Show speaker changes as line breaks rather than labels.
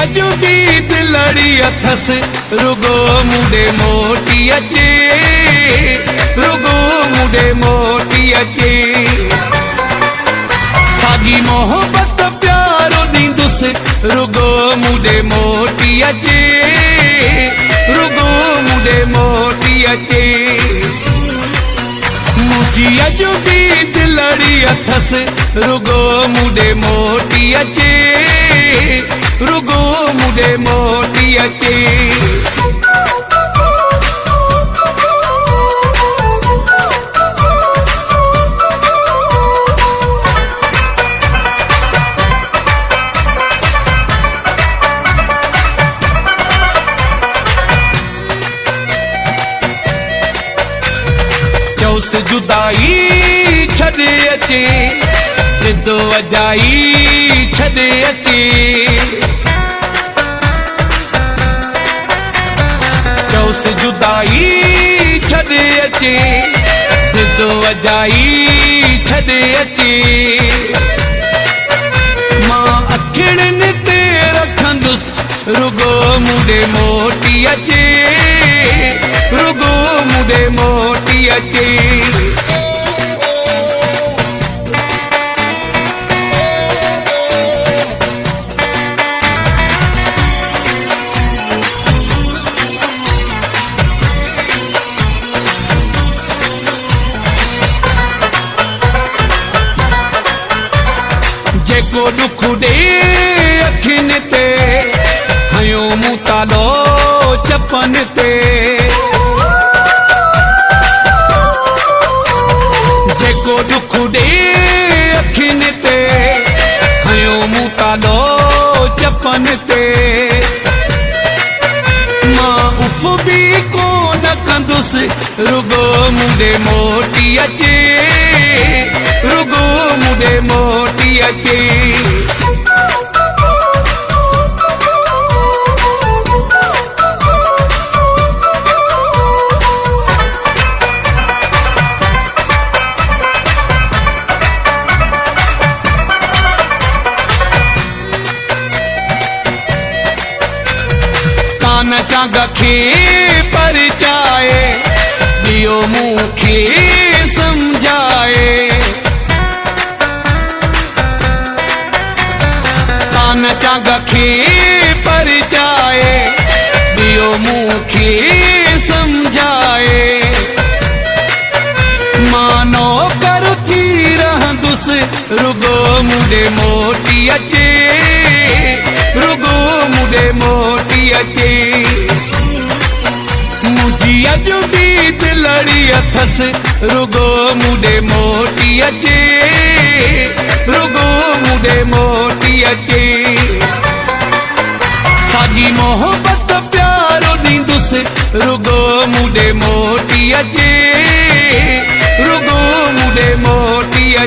अजुबी दिलड़ी अथस रुगो मुंडे मोटी अचे रुगो मुंडे मोटी अचे सागी मोहब्बत प्यारो दींदुस रुगो मुंडे मोटी अचे रुगो मुंडे मोटी अचे मुझी अजुबी दिलड़ी अथस रुगो मुंडे मोटी अचे रुगो मुंडे मोटी अचे चौस जुदाई छॾे अचे सिधो वॼाई छॾे अचे चौस जुदाई छॾे अचे सिधो वॼाई छॾे अचे मां अखिड़ियुनि ते रखंदुसि रुगो मुंडे मोटी अचे रुगो मुंडे मोटी अचे जेको दुख ॾे अखियुनि ते हयो मूं तालो चपनि ते जेको दुख ॾे अखियुनि ते हयो मूं तालो चपनि ते मां उफ बि कोन कंदुसि रुगो मुंडे मोटी अचे रुगो मुंडे मोटी अचे कान चांग खे परचाए दियो मूंखे समझाए कान चांग खे परचाए दियो मूंखे समझाए मानो कर थी रहंदुसि रुगो मुंडे मोटी अचे रुगो मुंडे मोटी अचे मुझी अजुबी दिलड़ी अथस रुगो मुंडे मोटी अचे रुगो मुंडे मोटी अचे सागी मोहब्बत प्यारो दींदुसि रुगो मुंडे मोटी अचे रुगो मुंडे मोटी अचे।